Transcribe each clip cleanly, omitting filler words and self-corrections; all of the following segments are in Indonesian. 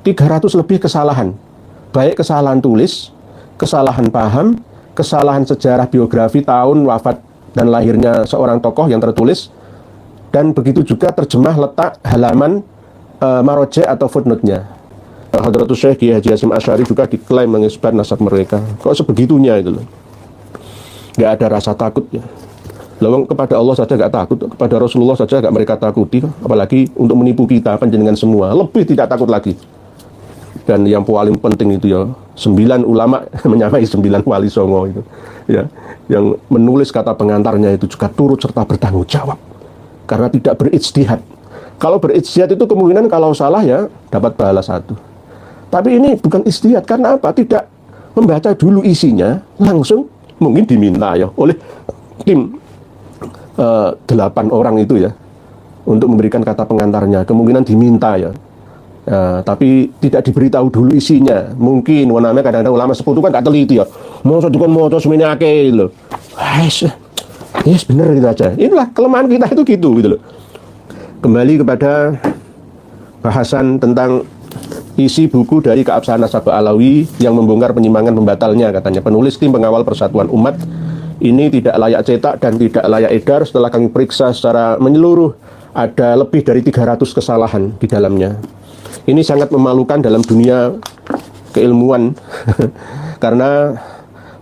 300 lebih kesalahan, baik kesalahan tulis, kesalahan paham, kesalahan sejarah biografi tahun wafat dan lahirnya seorang tokoh yang tertulis, dan begitu juga terjemah letak halaman maroje atau footnote-nya. Hadratus Syekh Kiai Haji Hasyim Asy'ari juga diklaim mengisbat nasab mereka. Kok sebegitunya itu loh. Nggak ada rasa takut ya. Lawang kepada Allah saja nggak takut, kepada Rasulullah saja nggak mereka takuti, apalagi untuk menipu kita panjenengan semua, lebih tidak takut lagi. Dan yang paling penting itu ya, 9 ulama menyamai 9 wali songo itu, ya, yang menulis kata pengantarnya itu juga turut serta bertanggung jawab karena tidak berijtihad. Kalau berijtihad itu kemungkinan kalau salah ya dapat pahala 1. Tapi ini bukan ijtihad, karena apa? Tidak membaca dulu isinya, langsung mungkin diminta ya oleh tim 8 orang itu ya untuk memberikan kata pengantarnya, kemungkinan diminta ya. Tapi tidak diberitahu dulu isinya. Mungkin namanya kadang-kadang ulama sekutu kan gak teliti ya. Mau semene akeh lho. Yes, bener gitu aja. Inilah kelemahan kita itu gitu loh. Kembali kepada bahasan tentang isi buku dari Keabsahan Nasab Alawi yang membongkar penyimpangan pembatalnya, katanya penulis tim pengawal persatuan umat ini tidak layak cetak dan tidak layak edar. Setelah kami periksa secara menyeluruh, ada lebih dari 300 kesalahan di dalamnya. Ini sangat memalukan dalam dunia keilmuan karena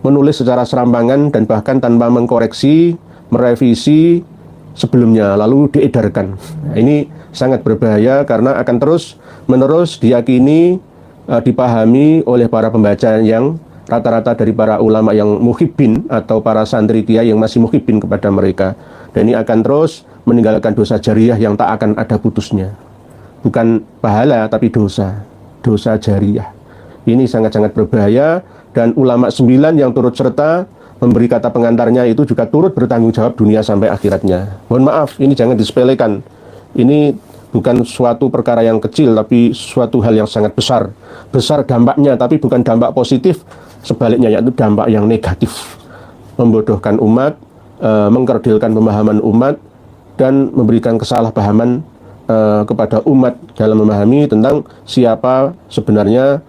menulis secara serampangan dan bahkan tanpa mengkoreksi, merevisi sebelumnya lalu diedarkan. Nah, ini sangat berbahaya karena akan terus-menerus diyakini, dipahami oleh para pembaca yang rata-rata dari para ulama yang muhibbin atau para santri kiai yang masih muhibbin kepada mereka. Dan ini akan terus meninggalkan dosa jariah yang tak akan ada putusnya. Bukan pahala tapi dosa jariah. Ini sangat-sangat berbahaya, dan ulama 9 yang turut serta memberi kata pengantarnya itu juga turut bertanggung jawab dunia sampai akhiratnya. Mohon maaf, ini jangan disepelekan. Ini bukan suatu perkara yang kecil, tapi suatu hal yang sangat besar. Besar dampaknya, tapi bukan dampak positif, sebaliknya yaitu dampak yang negatif. Membodohkan umat, mengkerdilkan pemahaman umat, dan memberikan kesalahpahaman kepada umat dalam memahami tentang siapa sebenarnya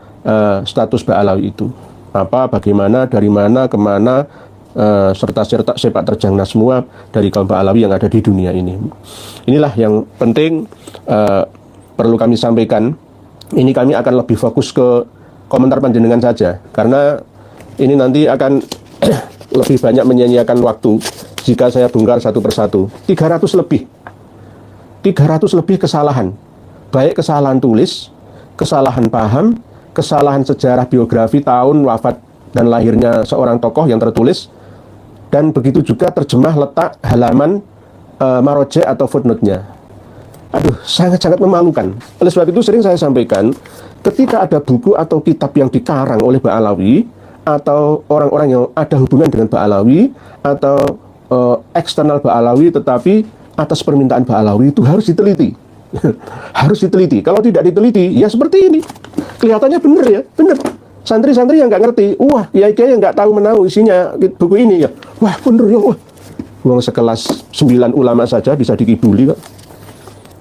status Ba'alawi itu. Apa, bagaimana, dari mana, kemana, serta sepak terjangnya semua dari kaum Ba'alawi yang ada di dunia ini. Inilah yang penting perlu kami sampaikan. Ini kami akan lebih fokus ke komentar panjenengan saja, karena ini nanti akan lebih banyak menyia-nyiakan waktu jika saya bongkar satu persatu. 300 lebih kesalahan, baik kesalahan tulis, kesalahan paham, kesalahan sejarah biografi tahun wafat dan lahirnya seorang tokoh yang tertulis, dan begitu juga terjemah letak halaman maroje atau footnote-nya. Aduh, sangat-sangat memalukan. Oleh sebab itu sering saya sampaikan, ketika ada buku atau kitab yang dikarang oleh Ba'alawi atau orang-orang yang ada hubungan dengan Ba'alawi atau eksternal Ba'alawi tetapi atas permintaan Ba'alawi, itu harus diteliti. Harus diteliti. Kalau tidak diteliti, ya seperti ini. Kelihatannya benar ya, benar. Santri-santri yang nggak ngerti, wah, kiai-kiai yang nggak tahu menahu isinya buku ini ya, wah bener ya, wah. Uang sekelas 9 ulama saja bisa dikibuli kok.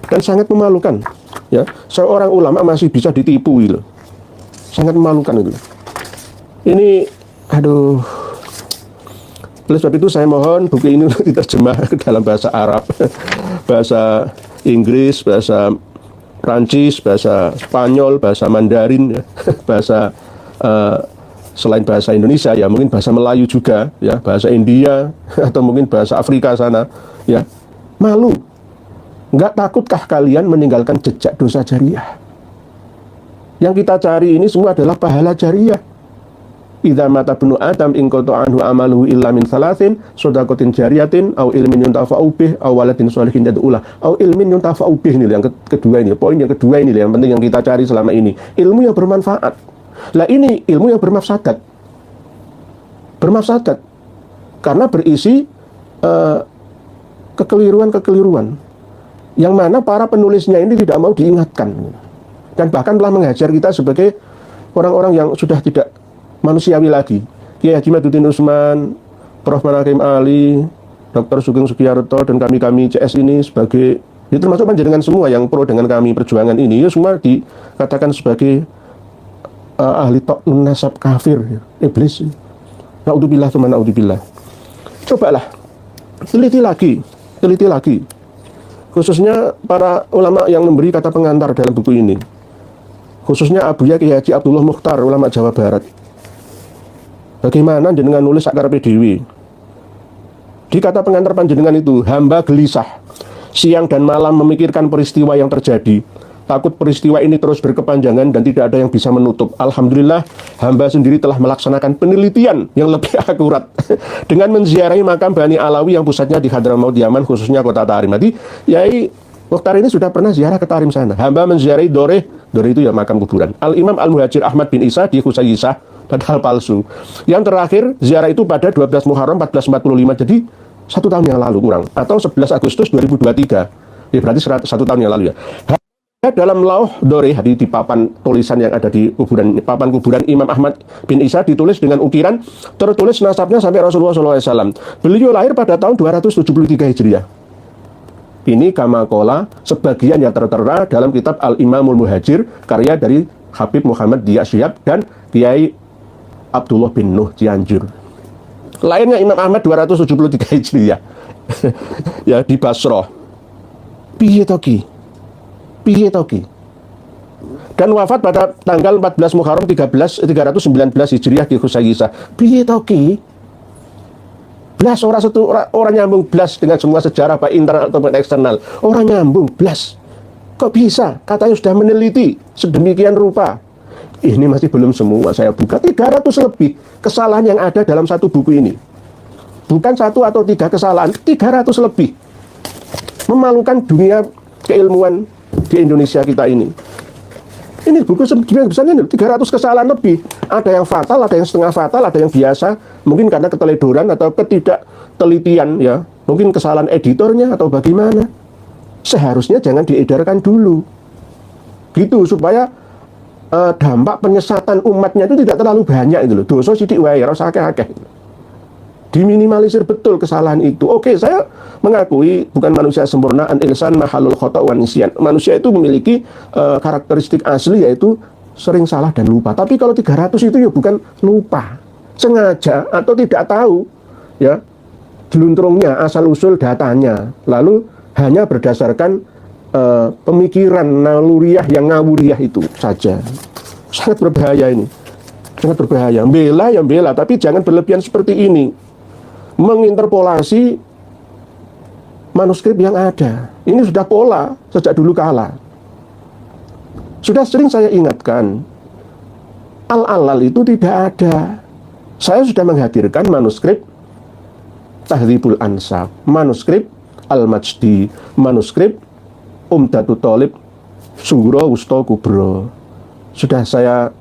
Dan sangat memalukan. Ya, seorang ulama masih bisa ditipu gitu. Sangat memalukan itu. Ini, aduh. Oleh sebab itu saya mohon buku ini diterjemah ke dalam bahasa Arab, bahasa Inggris, bahasa Prancis, bahasa Spanyol, bahasa Mandarin, ya, bahasa selain bahasa Indonesia ya mungkin bahasa Melayu juga, ya, bahasa India atau mungkin bahasa Afrika sana, ya. Malu. Nggak takutkah kalian meninggalkan jejak dosa jariah? Yang kita cari ini semua adalah pahala jariah. Idza mata ibnu Adam in qata anhu amaluhu illa min salasin, shadaqatin jariyatin au ilmin yuntafa'u bih au waladin sholihin yad'ulah. Au ilmin yuntafa'u bih, ini yang kedua ini, poin yang kedua ini yang penting yang kita cari selama ini. Ilmu yang bermanfaat. Lah ini ilmu yang bermafsadat. Bermafsadat karena berisi kekeliruan-kekeliruan yang mana para penulisnya ini tidak mau diingatkan dan bahkan telah menghajar kita sebagai orang-orang yang sudah tidak manusiawi lagi. Kiai Haji Maduddin Usman, Prof. Manakim Ali, Dr. Sugeng Sugiyarto, dan kami CS ini sebagai Itu termasuk panjenengan semua yang pro dengan kami perjuangan ini, ya semua dikatakan sebagai ahli ta'nun nasab kafir, ya. Iblis. Naudzubillah tsumma naudzubillah. Cobalah teliti lagi. Khususnya para ulama yang memberi kata pengantar dalam buku ini. Khususnya Abuya Kiai Haji Abdullah Mukhtar, ulama Jawa Barat. Bagaimana jenengan nulis akar PDW? Di kata pengantar panjenengan itu, hamba gelisah siang dan malam memikirkan peristiwa yang terjadi. Takut peristiwa ini terus berkepanjangan dan tidak ada yang bisa menutup. Alhamdulillah, hamba sendiri telah melaksanakan penelitian yang lebih akurat dengan menziarahi makam Bani Alawi yang pusatnya di Hadramaut Yaman, khususnya kota Tarim. Jadi, Yai Mukhtar ini sudah pernah ziarah ke Tarim sana. Hamba menziarahi Dore itu ya makam kuburan. Al-Imam Al-Muhajir Ahmad bin Isa di Husayyisah, padahal palsu. Yang terakhir, ziarah itu pada 12 Muharram 1445, jadi 1 tahun yang lalu kurang, atau 11 Agustus 2023. Ya, berarti 1 tahun yang lalu ya. Dalam Lauh Dore, di papan tulisan yang ada di papan kuburan Imam Ahmad bin Isa, ditulis dengan ukiran tertulis nasabnya sampai Rasulullah SAW. Beliau lahir pada tahun 273 Hijriah. Ini kamakola sebagian yang tertera dalam kitab Al-Imamul Muhajir, karya dari Habib Muhammad Diya Syihab dan Kiai Abdullah bin Nuh Cianjur. Lahirnya Imam Ahmad 273 Hijriah. Ya, di Basrah. Piye toki. Dan wafat pada tanggal 14 Muharram 319 Hijriah di Husayyisah. Piye toki? Blas orang nyambung blas dengan semua sejarah baik internal ataupun eksternal. Orang nyambung blas. Kok bisa? Katanya sudah meneliti sedemikian rupa. Ini masih belum semua saya buka. 300 lebih kesalahan yang ada dalam satu buku ini. Bukan 1 atau 3 kesalahan, 300 lebih. Memalukan dunia keilmuan di Indonesia kita ini. Ini buku besarnya 300 kesalahan lebih. Ada yang fatal, ada yang setengah fatal, ada yang biasa. Mungkin karena keteledoran atau ketidaktelitian, ya. Mungkin kesalahan editornya atau bagaimana. Seharusnya jangan diedarkan dulu. Gitu, supaya dampak penyesatan umatnya itu tidak terlalu banyak itu loh. Dosa sidik wae, rasa akeh-akeh. Diminimalisir betul kesalahan itu. Oke, saya mengakui bukan manusia sempurna, an insan mahalul khata' wan nisyan. Manusia itu memiliki karakteristik asli, yaitu sering salah dan lupa. Tapi kalau 300 itu ya bukan lupa, sengaja atau tidak tahu, ya, jeluntrungnya, asal usul datanya, lalu hanya berdasarkan pemikiran naluriah yang ngawuriah itu saja. Sangat berbahaya ini. Sangat berbahaya. Bela yang bela, tapi jangan berlebihan seperti ini. Menginterpolasi manuskrip yang ada. Ini sudah pola sejak dulu kala. Sudah sering saya ingatkan, al-alal itu tidak ada. Saya sudah menghadirkan manuskrip Tahdzibul Ansab, manuskrip Al-Majdi, manuskrip Umdatul Thalib, Sughra, Wusta, Kubra. Sudah saya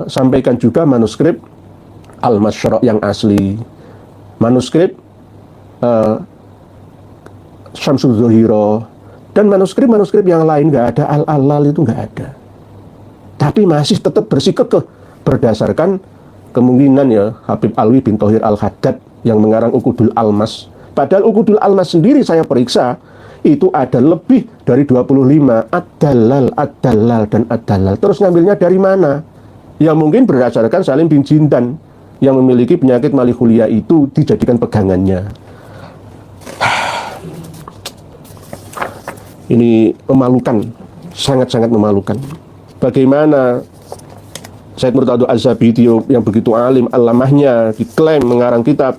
sampaikan juga manuskrip Al-Masyra' yang asli, manuskrip Syamsul Zuhira, dan manuskrip yang lain. Nggak ada, al-alal itu nggak ada. Tapi masih tetap bersikukuh berdasarkan kemungkinan, ya, Habib Alwi bin Thohir Al-Haddad yang mengarang Uqudul Almas. Padahal Uqudul Almas sendiri saya periksa, itu ada lebih dari 25 ad-dalal, dan ad-dalal. Terus ngambilnya dari mana? Ya mungkin berdasarkan Salim bin Jindan yang memiliki penyakit malihulia itu dijadikan pegangannya. Ini memalukan, sangat-sangat memalukan. Bagaimana Said Murtado Az-Zabidi yang begitu alim, alamahnya, diklaim mengarang kitab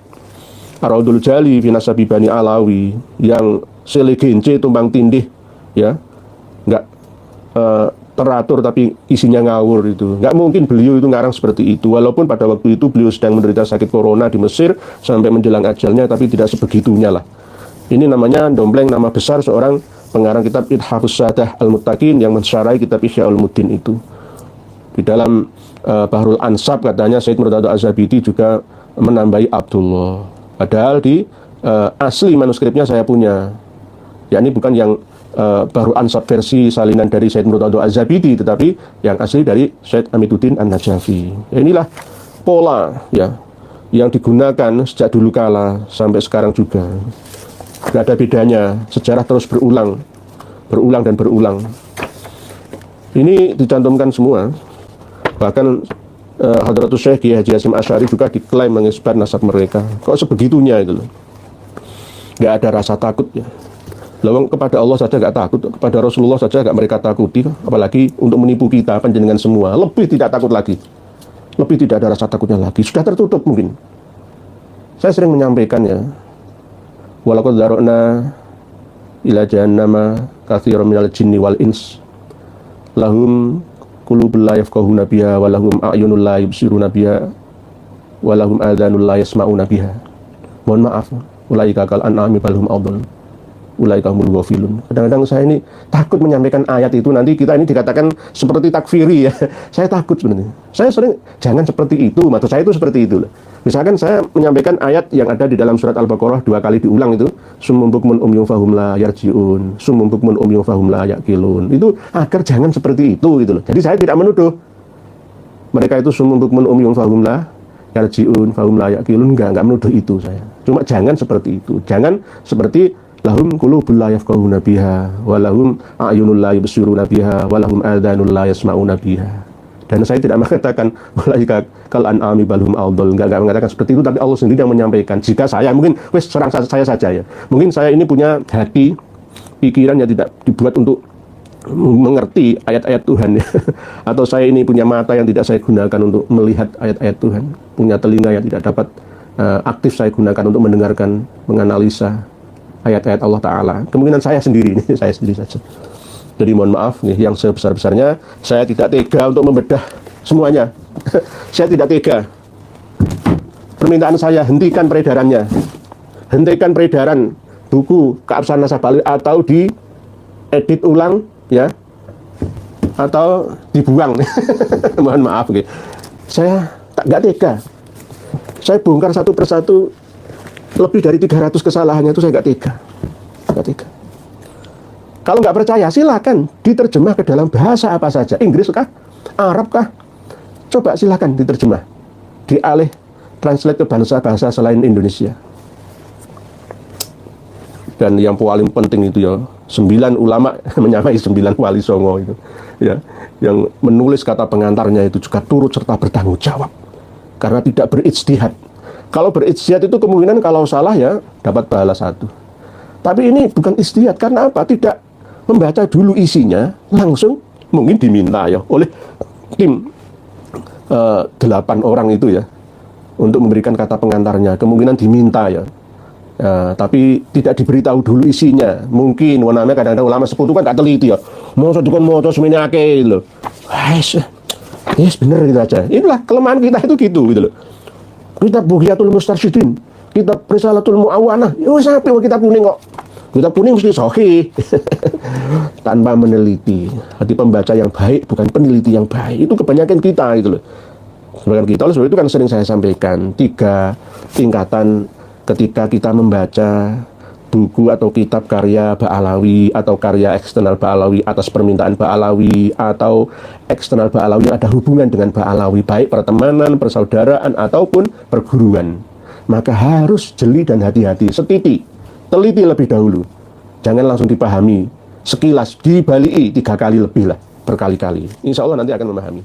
Ar-Raudul Jali fi Nasabi Bani Alawi yang selegence tumbang tindih, ya, nggak teratur tapi isinya ngawur itu. Nggak mungkin beliau itu ngarang seperti itu. Walaupun pada waktu itu beliau sedang menderita sakit corona di Mesir sampai menjelang ajalnya, tapi tidak sebegitunya lah. Ini namanya dompleng nama besar seorang pengarang kitab Ithafus Sadah Al-Muttaqin yang mensyarahi kitab Ihya Ulumuddin itu. Di dalam Bahrul Ansab katanya Said Murtado Az-Zabidi juga menambahi Abdullah. Padahal di asli manuskripnya saya punya. Ya, ini bukan yang Bahrul Ansab versi salinan dari Said Murtado Az-Zabidi, tetapi yang asli dari Said Amiduddin An-Najafi. Ya, inilah pola, ya, yang digunakan sejak dulu kala sampai sekarang juga. Tidak ada bedanya, sejarah terus berulang. berulang dan berulang. Ini dicantumkan semua. Bahkan Hadratus Syekh Kiai Haji Hasyim Asy'ari juga diklaim mengisbat nasab mereka. Kok sebegitunya itu loh. Nggak ada rasa takut ya. Lawang kepada Allah saja nggak takut, kepada Rasulullah saja nggak mereka takuti, apalagi untuk menipu kita panjenengan semua. Lebih tidak takut lagi. Lebih tidak ada rasa takutnya lagi. Sudah tertutup mungkin. Saya sering menyampaikan ya. Walaqad dzara'na ila jahannama katsiran minal jinni wal ins. Lahum qulubun la yafqahuna biha wa lahum a'yunun la yubsiruna biha wa lahum adhanun la yasma'una biha. Mohon maaf, ulaika kal an'ami bal hum adall. Ulaika humul ghafilun. Kadang-kadang saya ini takut menyampaikan ayat itu, nanti kita ini dikatakan seperti takfiri ya. Saya takut sebenarnya. Saya sering jangan seperti itu, maksud saya itu seperti itu. Misalkan saya menyampaikan ayat yang ada di dalam surat Al-Baqarah 2 kali diulang itu, summum bukmun umyun fahum la yarji'un, summum bukmun umyun fahum la yaqilun. Itu agar jangan seperti itu gitu loh. Jadi saya tidak menuduh mereka itu summum bukmun umyun fahum la yarji'un, fahum la yaqilun, enggak menuduh itu saya. Cuma jangan seperti itu. Jangan seperti lahum qulubun la yafqahuna biha wa lahum a'yunun la yubsiruna biha wa lahum adhanun la yasma'una biha. Dan saya tidak mengatakan ulaika kal an'ami bal hum adall, enggak mengatakan seperti itu, tapi Allah sendiri yang menyampaikan. Jika saya mungkin serang saya saja ya. Mungkin saya ini punya hati, pikiran yang tidak dibuat untuk mengerti ayat-ayat Tuhan ya. Atau saya ini punya mata yang tidak saya gunakan untuk melihat ayat-ayat Tuhan, punya telinga yang tidak dapat aktif saya gunakan untuk mendengarkan, menganalisa ayat-ayat Allah Ta'ala. Kemungkinan saya sendiri ini, saya sendiri saja. Jadi mohon maaf nih, yang sebesar-besarnya saya tidak tega untuk membedah semuanya. Saya tidak tega. Permintaan saya, hentikan peredarannya. Hentikan peredaran buku keabsahan nasab balik atau diedit ulang ya, atau dibuang. Mohon maaf nih. Saya nggak tega. Saya bongkar satu persatu lebih dari 300 kesalahannya itu, saya nggak tega. Nggak tega. Kalau nggak percaya, silakan diterjemah ke dalam bahasa apa saja. Inggris kah? Arab kah? Coba silakan diterjemah. Dialih translate ke bahasa-bahasa selain Indonesia. Dan yang paling penting itu ya, 9 ulama menyamai 9 wali songo itu. Ya, yang menulis kata pengantarnya itu juga turut serta bertanggung jawab. Karena tidak berijtihad. Kalau berijtihad itu kemungkinan kalau salah ya dapat pahala 1. Tapi ini bukan ijtihad, karena apa? Tidak membaca dulu isinya, langsung mungkin diminta ya oleh tim 8 orang itu ya untuk memberikan kata pengantarnya. Kemungkinan diminta ya. Tapi tidak diberitahu dulu isinya. Mungkin namanya kadang-kadang ulama sekutu kan tak teliti ya. Masa dukun moco semene akeh lho. Yes, bener gitu aja. Inilah kelemahan kita itu gitu loh. Kitab Bughyatul Mustarsyidin, kitab Risalatul Mu'awanah, ya wis apik kitab kuning kok. Kitab kuning mesti sahih. Tanpa meneliti. Hati pembaca yang baik, bukan peneliti yang baik. Itu kebanyakan kita itu loh. Kebanyakan kita, oleh sebab itu kan sering saya sampaikan 3 tingkatan ketika kita membaca buku atau kitab karya Ba'alawi atau karya eksternal Ba'alawi atas permintaan Ba'alawi atau eksternal Ba'alawi yang ada hubungan dengan Ba'alawi, baik pertemanan, persaudaraan ataupun perguruan, maka harus jeli dan hati-hati, setiti, teliti lebih dahulu, jangan langsung dipahami sekilas, dibalii 3 kali lebih lah, berkali-kali. Insya Allah nanti akan memahami.